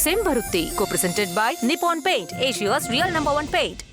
Sembarutti, co-presented by Nippon Paint, Asia's real #1 paint.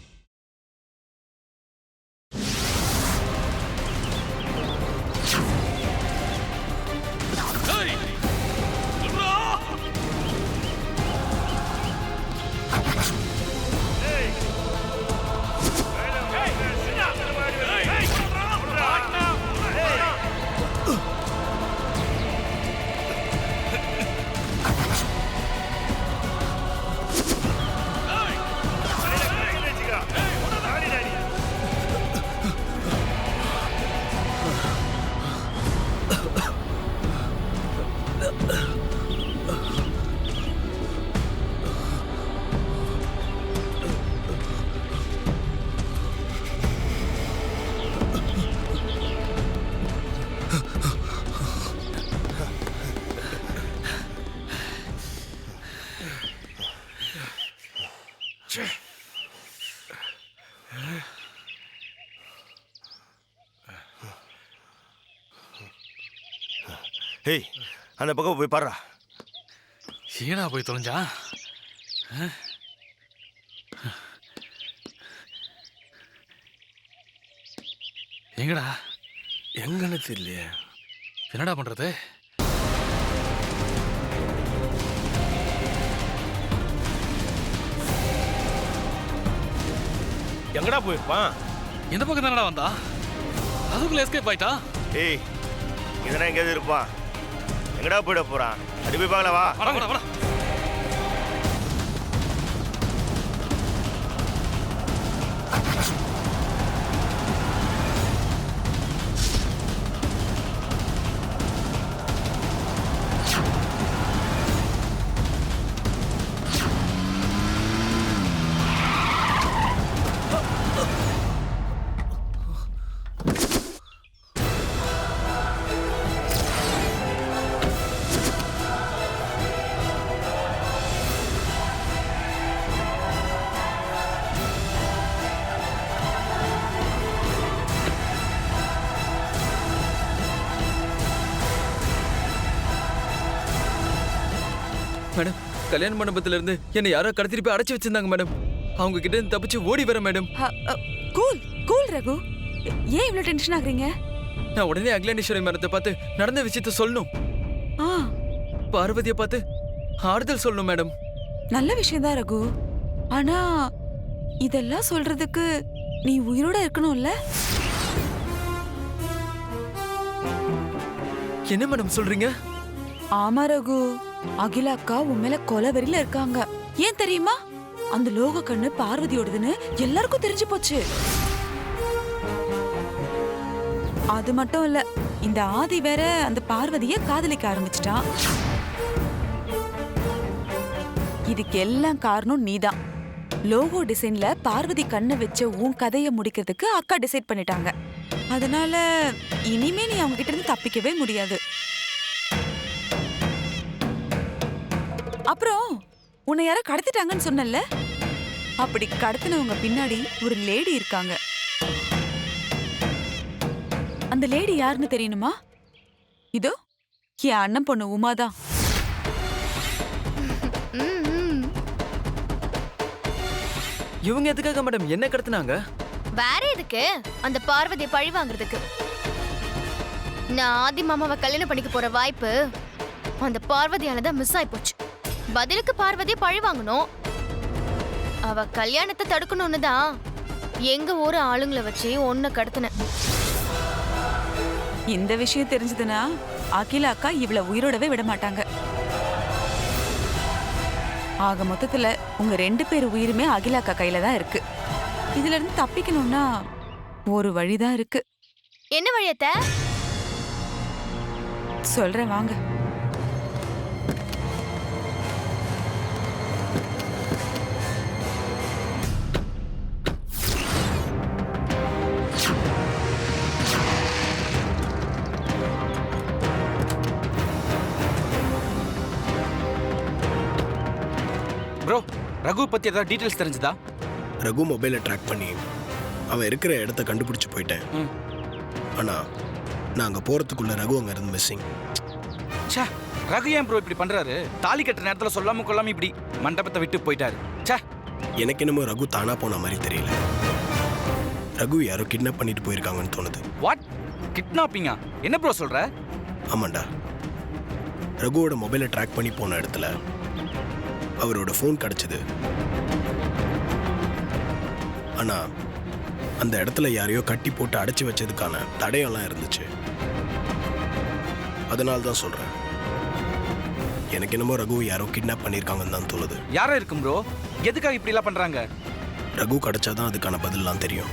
ஏய், அந்த பக்கம் போய் பாருடா. சீனா போய் தொலைஞ்சா? எங்கடா? எங்கன்னு தெரியலையே. என்னடா பண்றது? எங்கடா போயிருப்பான்? இந்த பக்கம் தானடா வந்தா? அதுக்குள்ள எஸ்கேப் ஆயிட்டா? ஏய், இதெல்லாம் எங்கேயாவது இருப்பான். எங்கடா போயிட போறான்? அடி போய் பார்க்கலாம் வா. வாடா வாடா வாடா. மேடம், கல்யாண மண்டபத்துல இருந்து என்னை யாரோ கடத்திட்டு போய் அடைச்சு வச்சிருந்தாங்க மேடம். அவங்க கிட்ட இருந்து தப்பிச்சு ஓடி வர மேடம். கூல் கூல் ரகு, ஏன் இவ்வளவு டென்ஷன் ஆகுறீங்க? நான் உடனே அகிலாண்டேஸ்வரி மேடத்தை பார்த்து நடந்த விஷயத்த சொல்லணும். ஆ, பார்வதியை பார்த்து ஆறுதல் சொல்லணும் மேடம். நல்ல விஷயம் தான் ரகு. ஆனா இதெல்லாம் சொல்றதுக்கு நீ உயிரோட இருக்கணும்ல? என்ன மேடம் சொல்றீங்க? ஆமா ரகு, அகிலா அக்கா உன் மேல கொலவெறியில இருக்காங்க. ஏன் தெரியுமா? அந்த லோக கண்ணு பார்வதியோடதுன்னு எல்லாருக்கும் தெரிஞ்சு போச்சு. அது மட்டும் இல்ல, இந்த ஆதி வேற அந்த பார்வதிய காதலிக்க ஆரம்பிச்சிட்டான். இதுக்கு எல்லாம் காரணம் நீதான். லோகோ டிசைன்ல பார்வதி கண்ணை வச்ச உன் கதையை முடிக்கிறதுக்கு அக்கா டிசைட் பண்ணிட்டாங்க. அதனால இனிமே நீ அவங்க கிட்ட இருந்து தப்பிக்கவே முடியாது. அப்புறம் உன்னை யாரோ கடத்திட்டாங்கன்னு சொன்னல, அப்படி கடத்தினவங்க பின்னாடி ஒரு லேடி இருக்காங்க. அந்த லேடி யாருன்னு தெரியணுமா? இதோ என் அண்ணன் பொண்ணு உமாதான். இவங்க எதுக்காக மேடம் என்ன கடத்தினாங்க? வேற எதுக்கு? அந்த பார்வதியை பழி வாங்குறதுக்கு. நான் ஆதி மாமாவை கல்யாணம் பண்ணிக்க போற வாய்ப்பு அந்த பார்வதியாலதான் மிஸ் ஆயி போச்சு. பதிலுக்கு பார்வதியை பழி வாங்கணும். அவ கல்யாணத்தை தடுக்கணும்னு தான் எங்க ஊரு ஆளுங்களை வச்சு ஒன்ன கடத்தினேன். இந்த விஷயம் தெரிஞ்சதுன்னா அகிலா அக்கா இவள உயிரோடவே விட மாட்டாங்க. ஆக மொத்தத்துல உங்க 2 பேர் உயிருமே அகிலா அக்கா கையில தான் இருக்கு. இதுல இருந்து தப்பிக்கணும்னா ஒரு வழிதான் இருக்கு. என்ன வழியத்த? சொல்றேன் வாங்க. ப்ரோ, ரகு பத்தி ஏதாவது டீடைல்ஸ் தெரிஞ்சதா? ரகு மொபைலை ட்ராக் பண்ணி அவன் இருக்கிற இடத்த கண்டுபிடிச்சு போயிட்டேன். ஆனால் நான் அங்கே போகிறதுக்குள்ள ரகு அங்கே இருந்து மிஸ்ஸிங். ச்சே, ரகு ஏன் ப்ரோ இப்படி பண்றாரு? தாலி கட்டுற நேரத்துல சொல்லாம கொள்ளாம இப்படி மண்டபத்தை விட்டு போயிட்டாரு. ச்சே. எனக்கு என்னமோ ரகு தானா போன மாதிரி தெரியல. ரகு யாரோ கிட்னாப் பண்ணிட்டு போயிருக்காங்கன்னு தோணுது. வாட்? கிட்னாப்பிங்கா? என்ன ப்ரோ சொல்ற? ஆமாண்டா. ரகுவோட மொபைலை ட்ராக் பண்ணி போன இடத்துல அவரோட ஃபோன் கிடைச்சது. ஆனா அந்த இடத்துல யாரையோ கட்டி போட்டு அடைச்சி வச்சதுக்கான தடயம்லாம் இருந்துச்சு. அதனால தான் சொல்றேன், எனக்கு என்னமோ ரகு யாரோ கிட்னாப் பண்ணியிருக்காங்கன்னு தான் தோணுது. யாரா இருக்கும் ப்ரோ? எதுக்காக இப்படி எல்லாம் பண்றாங்க? ரகு கிடைச்சாதான் அதுக்கான பதிலெல்லாம் தெரியும்.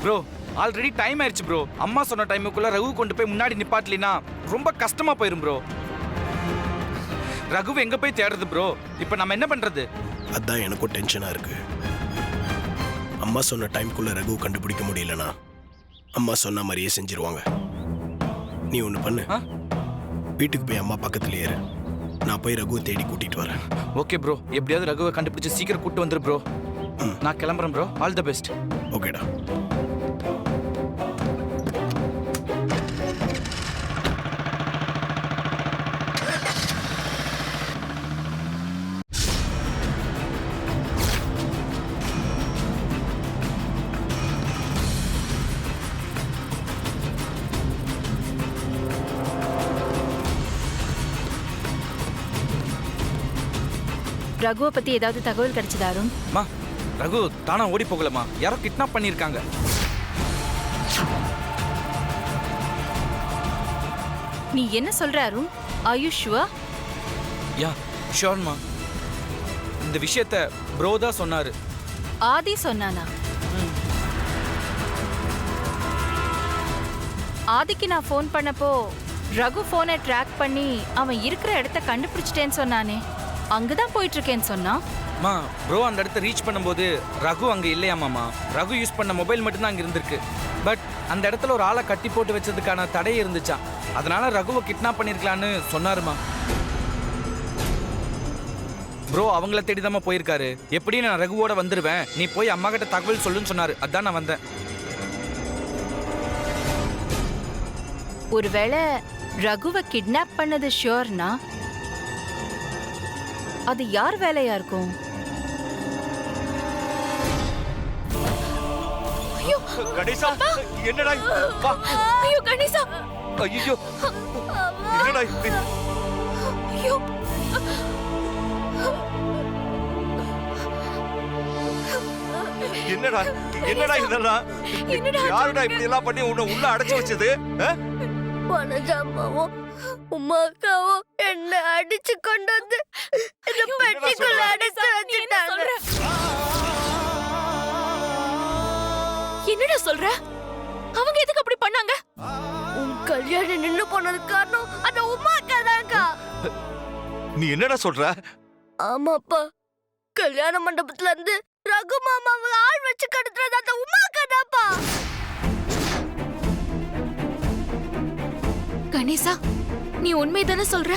ப்ரோ ஆல்ரெடி டைம் ஆயிடுச்சு ப்ரோ. அம்மா சொன்ன டைமுக்குள்ள ரகு கொண்டு போய் முன்னாடி நிப்பாட்டலினா ரொம்ப கஷ்டமா போயிரும் ப்ரோ. ரகு எங்க போய் தேடுறது ப்ரோ? இப்போ நம்ம என்ன பண்றது? அதான் எனக்கும் டென்ஷனா இருக்கு. அம்மா சொன்ன டைம்குள்ள ரகு கண்டுபிடிக்க முடியலனா அம்மா சொன்ன மாதிரியே செஞ்சிருவாங்க. நீ ஒன்று பண்ணு, வீட்டுக்கு போய் அம்மா பக்கத்துலயே இரு. நான் போய் ரகுவை தேடி கூட்டிட்டு வரேன். ஓகே ப்ரோ, எப்படியாவது ரகுவை கண்டுபிடிச்சு சீக்கிரம் கூட்டு வந்துரு ப்ரோ. நான் கிளம்புறேன் ப்ரோ. All the best. ஓகேடா. ரகுவை பத்தி ஏதாவது தகவல் கிடைச்சதா அருண்? மா, ரகு தானா ஓடி போகலமா, யாரோ கிட்னாப் பண்ணிருக்காங்க. நீ என்ன சொல்ற Arun? Are you sure? Yeah ஷூர்மா. இந்த விஷயத்த ப்ரோ தான் சொன்னாரு. ஆதி சொன்னானா? ஆதிக்கு நான் ஃபோன் பண்ணப்போ ரகு ஃபோனை ட்ராக் பண்ணி அவன் இருக்கிற இடத்த கண்டுபிடிச்சிட்டேன்னு சொன்னானே, அங்கதான் போயிட்டு இருக்கேன்னு சொன்னான். மா, ப்ரோ அந்த இடத்த ரீச் பண்ணும்போது ரகு அங்க இல்லையாமாமா. ரகு யூஸ் பண்ண மொபைல் மட்டும் தான் அங்க இருந்திருக்கு. பட் அந்த இடத்துல ஒரு ஆளை கட்டி போட்டு வச்சதுக்கான தடை இருந்துச்சான். அதனால ரகுவை கிட்னாப் பண்ணிருக்கலான்னு சொன்னாருமா. ப்ரோ அவங்கள தேடிதாம்மா போயிருக்காரு. எப்படியும் நான் ரகுவோட வந்துருவேன், நீ போய் அம்மா கிட்ட தகவல் சொல்லுன்னு சொன்னாரு. அதான் நான் வந்தேன். ஒருவேளை ரகுவை கிட்னாப் பண்ணது ஷியோர்னா அது யார் வேலையா இருக்கும்? கணேசா, என்னடா இது? வா. ஐயோ கணேசா, ஐயோ, என்னடா இது? ஐயோ என்னடா என்னடா இதெல்லாம்? யாருடா இப்படி எல்லாம் பண்ணி உன்னை உள்ள அடைச்சு வச்சது? வனஜாமாவும் உமாக்காவும் என்ன அடிச்சு கொண்டு வந்து இந்த பெட்டிக்குள்ள அடைச்சு வச்சுட்டாங்க. என்னடா சொல்ற? அவங்க எதுக்கு அப்படி பண்ணாங்க? உன் கல்யாணம் நின்னு போனதுக்கு காரணம் அந்த உமாக்கா தான்க்கா. நீ என்னடா சொல்ற? ஆமாப்பா, கல்யாண மண்டபத்துல இருந்து ரகு மாமாவை ஆள் வச்சு கடத்துறது அந்த உமாக்கா தான்ப்பா. கணேசா, நீ உண்மைதானே சொல்ற?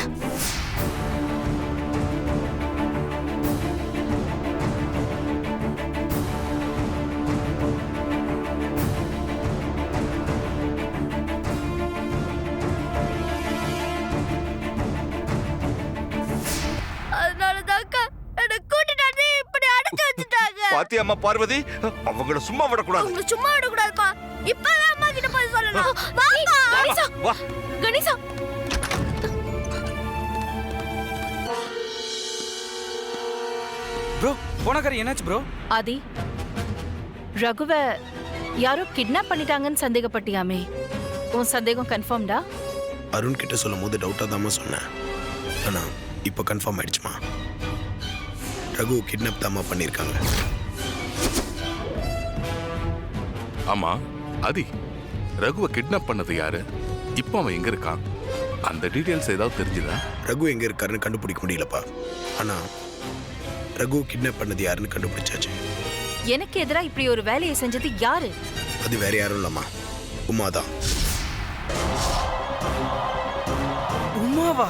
அதனாலதான்க்கா என்ன கூட்டிட்டு வந்து இப்படி அடைச்சு வச்சுட்டாங்க. பாத்தியம்மா பார்வதி, அவங்கள சும்மா விடக்கூடாது. அவங்கள சும்மா விடக்கூடாதுப்பா. இப்பவே அம்மா கிட்ட போய் சொல்லணும். வாப்பா. கணேசா, வா. கணேசா. ப்ரோ போனக்காரி என்னாச்சு ப்ரோ? ஆதி, ரகுவை யாரோ கிட்னாப் பண்ணிட்டாங்கன்னு சந்தேகப்பட்டியாமே, உன் சந்தேகம் கன்ஃபார்ம்டா? அருண் கிட்ட சொல்லும் போது டவுட்டாக தாம்மா சொன்னேன். ஆனால் இப்போ கன்ஃபார்ம் ஆயிடுச்சுமா. ரகு கிட்னாப் தாம்மா பண்ணியிருக்காங்க. ஆமா ஆதி, ரகுவை கிட்னாப் பண்ணது யாரு? இப்போ அவன் எங்க இருக்கான்? அந்த டீடைல்ஸ் ஏதாவது தெரிஞ்சுதா? ரகு எங்கே இருக்காருன்னு கண்டுபிடிக்க முடியலப்பா. ஆனால் ரகு கிட்னாப் பண்ணது யாருன்னு கண்டுபிடிச்சாச்சு. எனக்கு எதிராக இப்படி ஒரு வேலையை செஞ்சது யாரு? அது வேற யாரும் இல்லம்மா, உமா தான். உமாவா?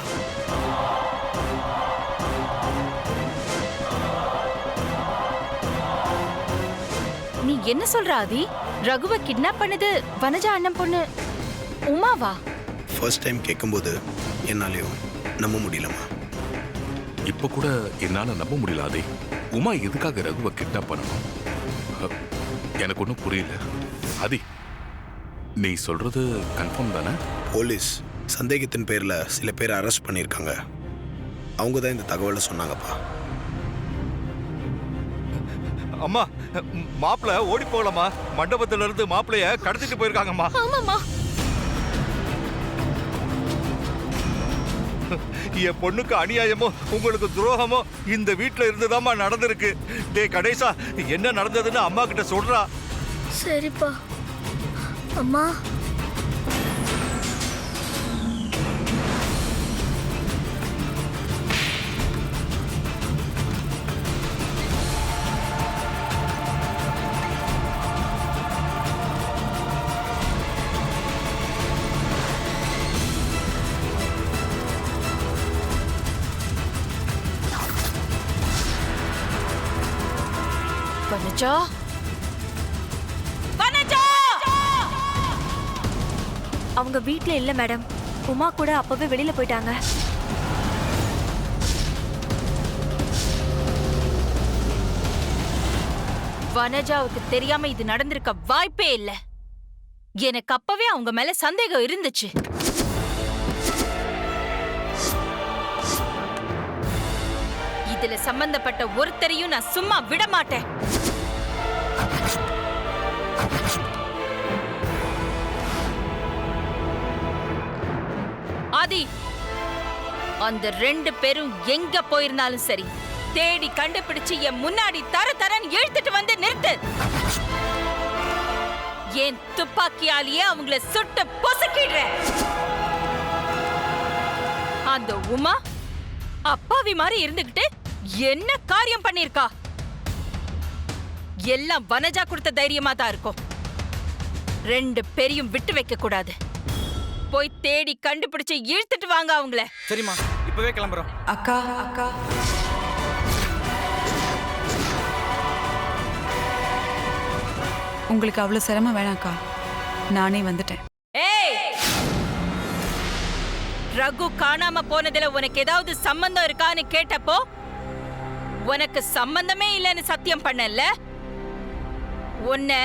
நீ என்ன சொல்ற ஆதி? ரகுவை கிட்னாப் பண்ணது வனஜா அண்ணன் பொண்ணு உமாவா? ஃபர்ஸ்ட் டைம் கேட்கும்போது என்னாலையும் நம்ப முடியலம்மா. இப்ப கூட என்னால நம்ப முடியல ஆதி. உமா எதுக்காக ரகுவை கிட்னாப் பண்ணணும்? எனக்கு ஒன்றும் புரியல. ஆதி, நீ சொல்றது கன்ஃபார்ம் தானே? போலீஸ் சந்தேகத்தின் பேரில் சில பேரை அரெஸ்ட் பண்ணியிருக்காங்க. அவங்க தான் இந்த தகவலை சொன்னாங்கப்பா. அம்மா, மாப்பிள்ள ஓடி போகலாமா? மண்டபத்துல இருந்து மாப்பிள்ளைய கடத்திட்டு போயிருக்காங்கம்மா. ஆமாம்மா. என் பொண்ணுக்கு அநியாயமோ உங்களுக்கு துரோகமோ இந்த வீட்டுல இருந்துதாம்மா நடந்திருக்கு. டே கணேசா, என்ன நடந்ததுன்னு அம்மா கிட்ட சொல்றா. சரிப்பா. அம்மா, வனஜா, வனஜா! அவங்க வீட்ல இல்ல மேடம். உமா கூட அப்பவே வெளியில போயிட்டாங்க. வனஜாவுக்கு தெரியாம இது நடந்திருக்க வாய்ப்பே இல்ல. எனக்கு அப்பவே அவங்க மேல சந்தேகம் இருந்துச்சு. இதுல சம்பந்தப்பட்ட ஒருத்தரையும் நான் சும்மா விட மாட்டேன். ஆதி, அந்த 2 பேரும் எங்க போயிருந்தாலும் சரி, தேடி கண்டுபிடிச்சு என் முன்னாடி தரன்னு இழுத்துட்டு வந்து நிறுத்து. என் துப்பாக்கியாலேயே அவங்கள சுட்டு பொசுக்கிடுறேன். அந்த உமா அப்பாவி மாதிரி இருந்துகிட்டு என்ன காரியம் பண்ணிருக்கா? எல்லாம் வனஜா கொடுத்த தைரியமா தான் இருக்கும். 2 பேரையும் விட்டு வைக்க கூடாது. போய் தேடி கண்டுபிடிச்சு இழுத்துட்டு வாங்க அவங்கள. சரிம்மா, இப்பவே கிளம்புறோம். அக்கா அக்கா உங்களுக்கு அவ்வளவு சிரமம் வேணாக்கா, நானே வந்துட்டேன். ஏய், ரகு காணாம போனதுல உனக்கு ஏதாவது சம்பந்தம் இருக்கான்னு கேட்டப்போ உனக்கு சம்பந்தமே இல்லைன்னு சத்தியம் பண்ணல. உன்ன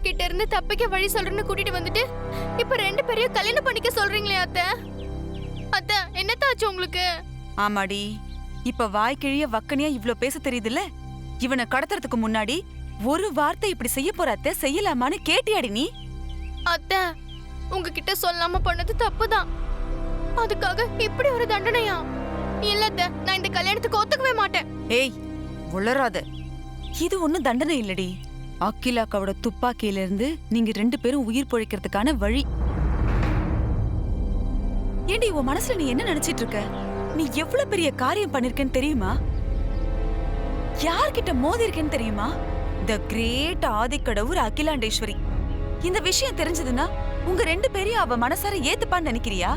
கிட்ட இருந்து தப்பிக்க வழி சொல்றேன்னு கூட்டிட்டு வந்துட்டு இப்ப 2 பேரையும் கல்யாணம் பண்ணிக்க சொல்றீங்களே அத்தை. அத்தை, என்னத்தாச்சு உங்களுக்கு? ஆமாடி, இப்ப வாய்க்கிழிய வக்கனியா இவ்ளோ பேச தெரியுதுல்ல. இவனை கடத்துறதுக்கு முன்னாடி ஒரு வார்த்தை இப்படி செய்ய போற அத்தை செய்யலாமான்னு கேட்டியாடி நீ? அத்தை, உங்ககிட்ட சொல்லாம பண்ணது தப்புதான். அதுக்காக இப்படி ஒரு தண்டனையா? இல்ல அத்தை, நான் இந்த கல்யாணத்துக்கு ஒத்துக்கவே மாட்டேன். ஏய், உளறாத. இது ஒண்ணும் தண்டனை இல்லடி. அகிலாக்காவோட துப்பாக்கியில இருந்து நீங்க 2 பேரும் உயிர் பொழைக்கிறதுக்கான வழி. ஏண்டி, உன் மனசுல நீ என்ன நினைச்சிட்டு இருக்க? நீ எவ்வளவு பெரிய காரியம் பண்ணிருக்கேன்னு தெரியுமா? யார்கிட்ட மோதி இருக்கேன்னு தெரியுமா? த கிரேட் ஆதிக்கடவுர் அகிலாண்டேஸ்வரி. இந்த விஷயம் தெரிஞ்சதுன்னா உங்க 2 பேரையும் அவ மனசார ஏத்துப்பான்னு நினைக்கிறியா?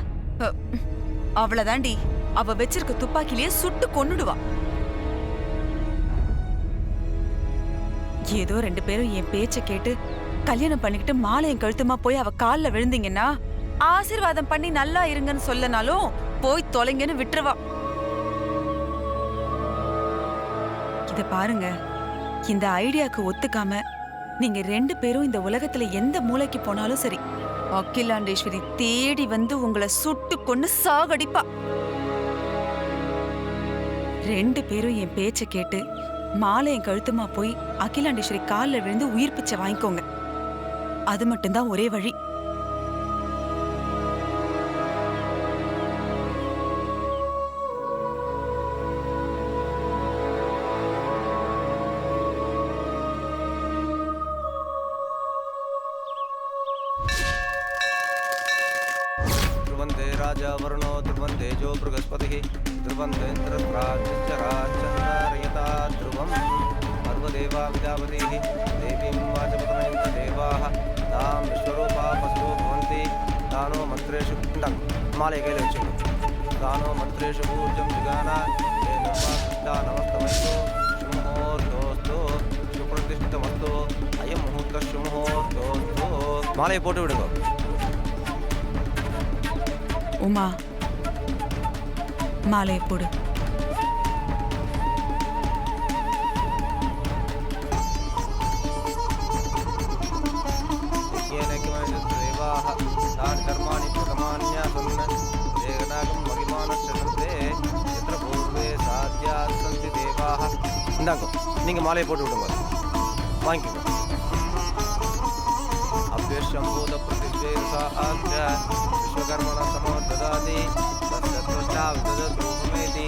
அவ்வளவுதாண்டி, அவ வச்சிருக்க துப்பாக்கிலேயே சுட்டு கொன்னுடுவா. ஏதோ 2 பேரும் என் பேச்ச கேட்டு கல்யாணம் பண்ணிக்கிட்டு மாலையும் கழுத்துமா போய் அவ கால்ல விழுந்தீங்கன்னா ஆசீர்வாதம் பண்ணி நல்லா இருங்கன்னு சொல்லனாலும் போய் தொலைங்கன்னு விட்டுருவா. இத பாருங்க, இந்த ஐடியாக்கு ஒத்துக்காம நீங்க 2 பேரும் இந்த உலகத்துல எந்த மூலைக்கு போனாலும் சரி, அகிலாண்டேஸ்வரி தேடி வந்து உங்களை சுட்டு கொன்னு சாகடிப்பா. 2 பேரும் என் பேச்ச கேட்டு மாலை என் கழுத்துமா போய் அகிலாண்டேஸ்வரி காலில் விழுந்து உயிர் பிச்சை வாங்கிக்கோங்க. அது மட்டும்தான் ஒரே வழி. ध्रुवन्ते राजा वरुणो ध्रुवन्ते जो बृहस्पतिः ध्रुवन्तेन्द्रप्राचन्द्राचन्द्रार्यता ध्रुवम् पर्वदेवा विदावतीः देवीं वाचपतनयन्त देवाः तां विश्वरूपा पशुरो भवन्ति तानो मन्त्रेषु माले कैले वच्चु तानो मन्त्रेषु ऊर्जं जिगाना नमस्तमस्तु शुमुहूर्तोस्तु सुप्रतिष्ठितमस्तु अयं मुहूर्तः शुमुहूर्तोस्तु माले पोट्टु विडुगो. உமா, மாலையை போடு. இந்தாங்க, நீங்க மாலையை போட்டு விடுங்க, வாங்கிக்கோங்க. அவ்யசம்பூத பிரதிஷ்டேசாத்ய விஸ்வகர்மண சமோததாதி தத்த்வஷ்டா விததத்ரூபமேதி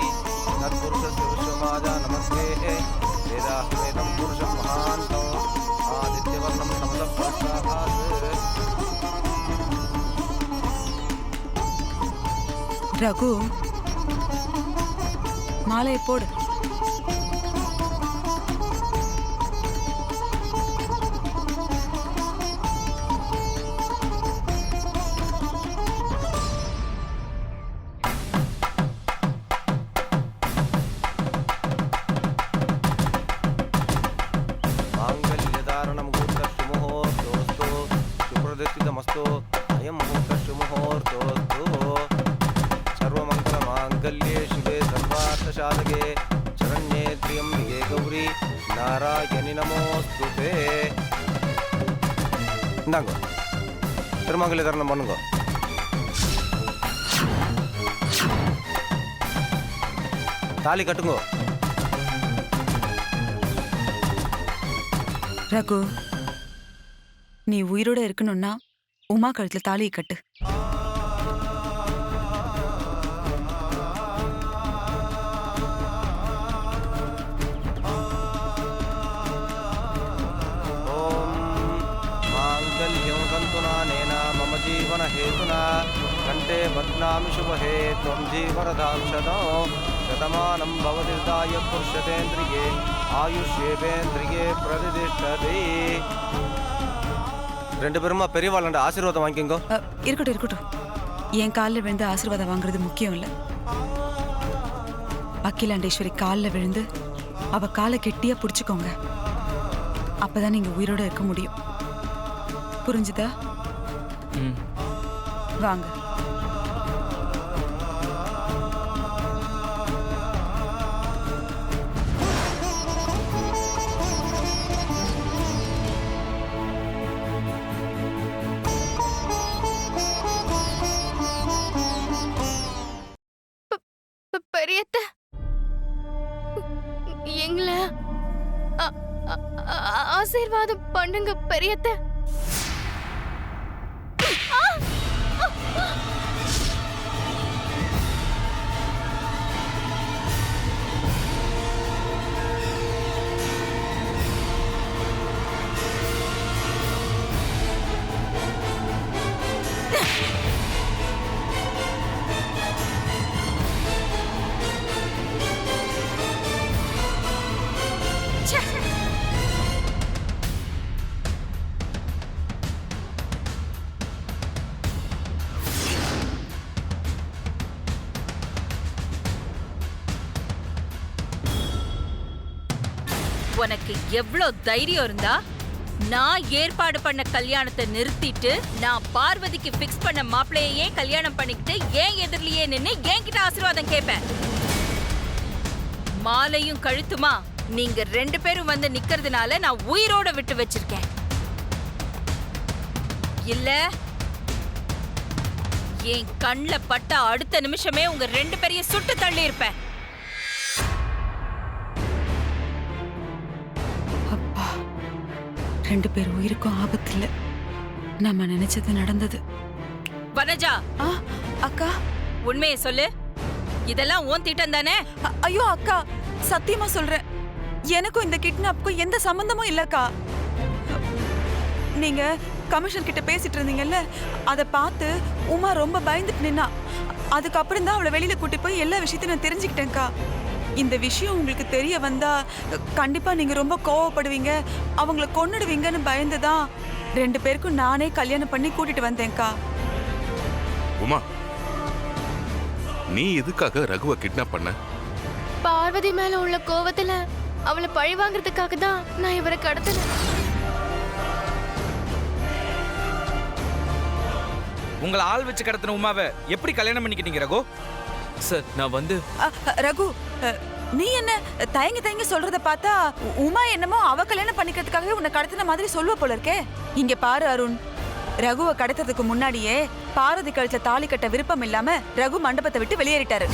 தத்புருஷஸ்ய விஸ்வமாஜா நமஸ்தே வேதாஹ்வேதம் புருஷம் மகாந்தம் ஆதித்யவர்ணம் சமதப்ரஸ்தாத். ரகு, மாலையை போடு. मस्तो अयं मुहूर्तस्य मुहूर्तोऽस्तु सर्वमङ्गलमाङ्गल्ये शिवे सर्वार्थसाधके शरण्ये त्र्यम्बिके गौरी नारायणि नमोस्तुते. இந்தாங்க, திருமங்கல தரணம் பண்ணுங்க. தாலி கட்டுங்க. ரகு, நீ உயிரோட இருக்கணும்னா உமா கழுத்துல தாலியை கட்டு. मम जीवन हेतुना कंठे बध्नामि शुभहे त्वं जीवरदां शतमानं भवति दाय पुरुषतेन्द्रिये आयुष्येवेन्द्रिये प्रतिष्ठते. ரெண்டு பேருமா பெரியவாளண்ட ஆசீர்வாதம் வாங்கிக்கோங்க. இருக்கட்டும் இருக்கட்டும், என் காலில் விழுந்து ஆசீர்வாதம் வாங்குறது முக்கியம் இல்லை. அகிலாண்டேஸ்வரி காலில் விழுந்து அவ காலை கெட்டியா பிடிச்சுக்கோங்க. அப்பதான் நீங்க உயிரோட இருக்க முடியும். புரிஞ்சுதா? வாங்க. பெரியத்த, எங்களை ஆசீர்வாதம் பண்ணுங்க பெரியத்த. உனக்கு எவ்வளவு தைரியம் இருந்தா நான் ஏற்பாடு பண்ண கல்யாணத்தை நிறுத்திட்டு நான் பார்வதிக்கு பிக்ஸ் பண்ண மாப்பிள்ளையே கல்யாணம் பண்ணிக்கிட்டு ஏன் எதிரிலேயே நின்னு என்கிட்ட ஆசீர்வாதம் கேட்பேன்? மாலையும் கழுத்துமா நீங்க ரெண்டு பேரும் வந்து நிக்கிறதுனால நான் உயிரோட விட்டு வச்சிருக்கேன். இல்ல என் கண்ல பட்ட அடுத்த நிமிஷமே உங்க ரெண்டு பேரையும் சுட்டு தள்ளி இருப்பேன். 2 பேர் உயிருக்கும் ஆபத்து இல்ல. நம்ம நினைச்சது நடந்தது. வனஜா, அக்கா உண்மையை சொல்லு. இதெல்லாம் உன் திட்டம் தானே? ஐயோ அக்கா, சத்தியமா சொல்றேன், எனக்கும் இந்த கிட்னாப்புக்கும் எந்த சம்பந்தமும் இல்லக்கா. நீங்க கமிஷனர் கிட்ட பேசிட்டு இருந்தீங்கல்ல, அதை பார்த்து உமா ரொம்ப பயந்துட்டு நின்னா. அதுக்கப்புறம் தான் அவளை வெளியில கூட்டி போய் எல்லா விஷயத்தையும் நான் தெரிஞ்சுக்கிட்டேன்க்கா. இந்த விஷயம் உங்களுக்கு தெரிய வந்தா கண்டிப்பா நீங்க ரொம்ப கோவப்படுவீங்க, அவங்கள கொன்னுடுவீங்கன்னு பயந்துதான் 2 பேருக்கும் நானே கல்யாணம் பண்ணி கூட்டிட்டு வந்தேன்க்கா. உமா, நீ எதுக்காக ரகுவை கிட்னாப் பண்ண? பார்வதி மேல உள்ள கோவத்துல அவளை பழி வாங்குறதுக்காக தான் நான் இவரை கடத்தினேன். உங்களை ஆள் வச்சு கடத்தின உமாவை எப்படி கல்யாணம் பண்ணிக்கிட்டீங்க ரகு? சார் நான் வந்து ரகு, நீ என்ன தயங்கி சொல்றத பார்த்தா உமா என்னமோ அவ கல்யாணம் பண்ணிக்கிறதுக்காகவே உன்னை கடத்தின மாதிரி சொல்லுவ போல இருக்கே. இங்க பாரு அருண், ரகுவை கடத்துறதுக்கு முன்னாடியே பார்வதி கழுத்துல தாலி கட்ட விருப்பம் இல்லாம ரகு மண்டபத்தை விட்டு வெளியேறிட்டாரு.